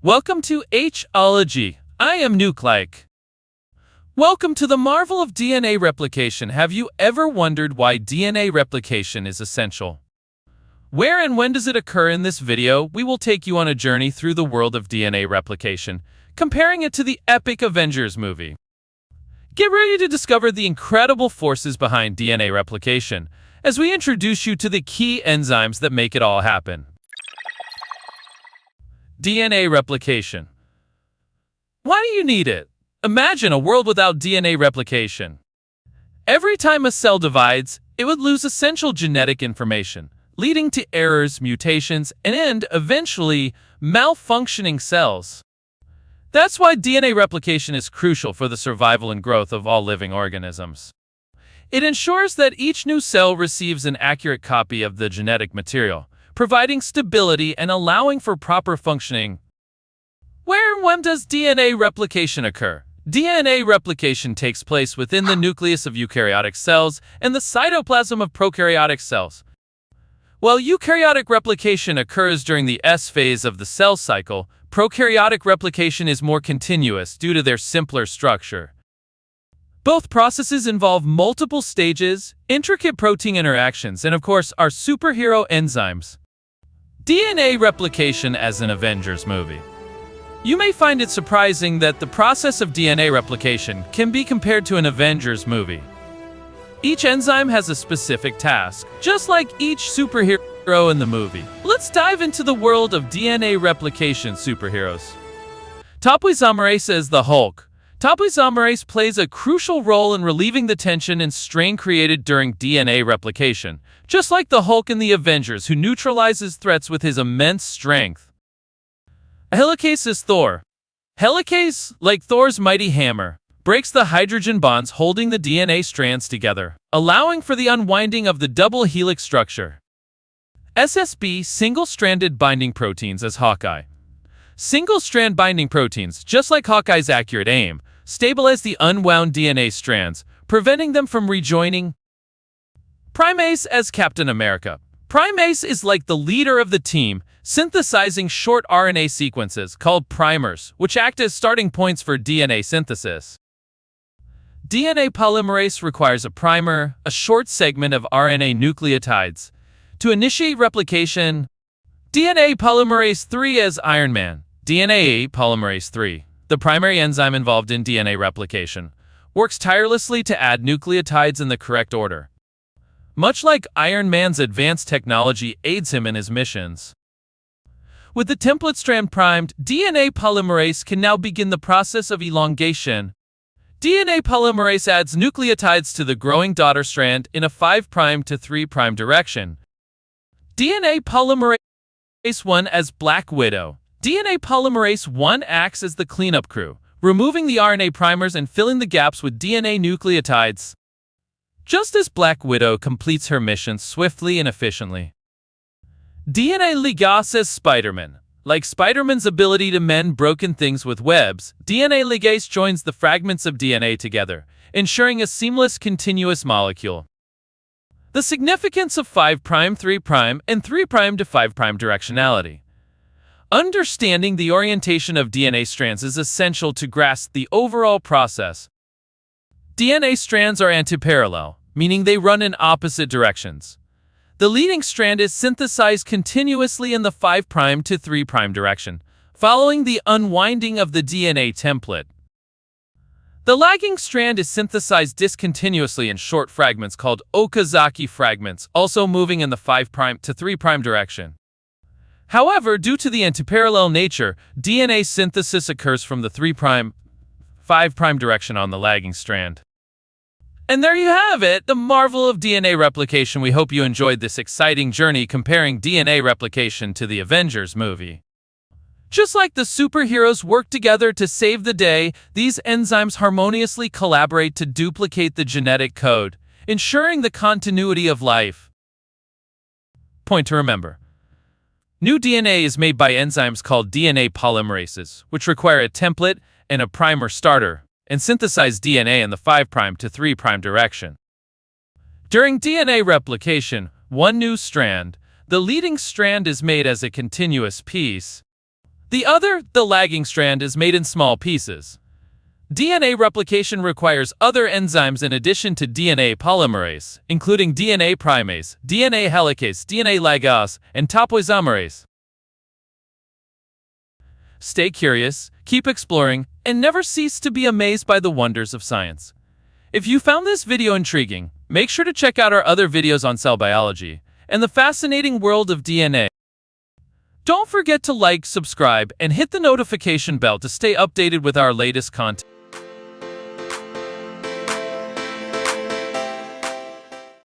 Welcome to OLOGY. I am Nuke-like. Welcome to the Marvel of DNA Replication. Have you ever wondered why DNA replication is essential? Where and when does it occur? In this video, we will take you on a journey through the world of DNA replication, comparing it to the epic Avengers movie. Get ready to discover the incredible forces behind DNA replication as we introduce you to the key enzymes that make it all happen. DNA replication. Why do you need it? Imagine a world without DNA replication. Every time a cell divides, it would lose essential genetic information, leading to errors, mutations, and eventually malfunctioning cells. That's why DNA replication is crucial for the survival and growth of all living organisms. It ensures that each new cell receives an accurate copy of the genetic material, providing stability and allowing for proper functioning. Where and when does DNA replication occur? DNA replication takes place within the nucleus of eukaryotic cells and the cytoplasm of prokaryotic cells. While eukaryotic replication occurs during the S phase of the cell cycle, prokaryotic replication is more continuous due to their simpler structure. Both processes involve multiple stages, intricate protein interactions, and of course, our superhero enzymes. DNA replication as an Avengers movie. You may find it surprising that the process of DNA replication can be compared to an Avengers movie. Each enzyme has a specific task, just like each superhero in the movie. Let's dive into the world of DNA replication superheroes. Topoisomerase is the Hulk. Topoisomerase plays a crucial role in relieving the tension and strain created during DNA replication, just like the Hulk in the Avengers, who neutralizes threats with his immense strength. A helicase is Thor. Helicase, like Thor's mighty hammer, breaks the hydrogen bonds holding the DNA strands together, allowing for the unwinding of the double helix structure. SSB, single-stranded binding proteins, as Hawkeye. Single-strand binding proteins, just like Hawkeye's accurate aim, stabilize the unwound DNA strands, preventing them from rejoining. Primase as Captain America. Primase is like the leader of the team, synthesizing short RNA sequences called primers, which act as starting points for DNA synthesis. DNA polymerase requires a primer, a short segment of RNA nucleotides, to initiate replication. DNA polymerase III as Iron Man. DNA polymerase III, the primary enzyme involved in DNA replication, works tirelessly to add nucleotides in the correct order. Much like Iron Man's advanced technology aids him in his missions. With the template strand primed, DNA polymerase can now begin the process of elongation. DNA polymerase adds nucleotides to the growing daughter strand in a 5' to 3' direction. DNA polymerase 1 as Black Widow. DNA polymerase 1 acts as the cleanup crew, removing the RNA primers and filling the gaps with DNA nucleotides, just as Black Widow completes her mission swiftly and efficiently. DNA ligase as Spider-Man. Like Spider-Man's ability to mend broken things with webs, DNA ligase joins the fragments of DNA together, ensuring a seamless continuous molecule. The significance of 5', 3', and 3' to 5' directionality. Understanding the orientation of DNA strands is essential to grasp the overall process. DNA strands are antiparallel, meaning they run in opposite directions. The leading strand is synthesized continuously in the 5' to 3' direction, following the unwinding of the DNA template. The lagging strand is synthesized discontinuously in short fragments called Okazaki fragments, also moving in the 5' to 3' direction. However, due to the antiparallel nature, DNA synthesis occurs from the 3', 5' direction on the lagging strand. And there you have it, the marvel of DNA replication. We hope you enjoyed this exciting journey comparing DNA replication to the Avengers movie. Just like the superheroes work together to save the day, these enzymes harmoniously collaborate to duplicate the genetic code, ensuring the continuity of life. Point to remember. New DNA is made by enzymes called DNA polymerases, which require a template and a primer starter, and synthesize DNA in the 5' to 3' direction. During DNA replication, one new strand, the leading strand, is made as a continuous piece. The lagging strand, is made in small pieces. DNA replication requires other enzymes in addition to DNA polymerase, including DNA primase, DNA helicase, DNA ligase, and topoisomerase. Stay curious, keep exploring, and never cease to be amazed by the wonders of science. If you found this video intriguing, make sure to check out our other videos on cell biology and the fascinating world of DNA. Don't forget to like, subscribe, and hit the notification bell to stay updated with our latest content.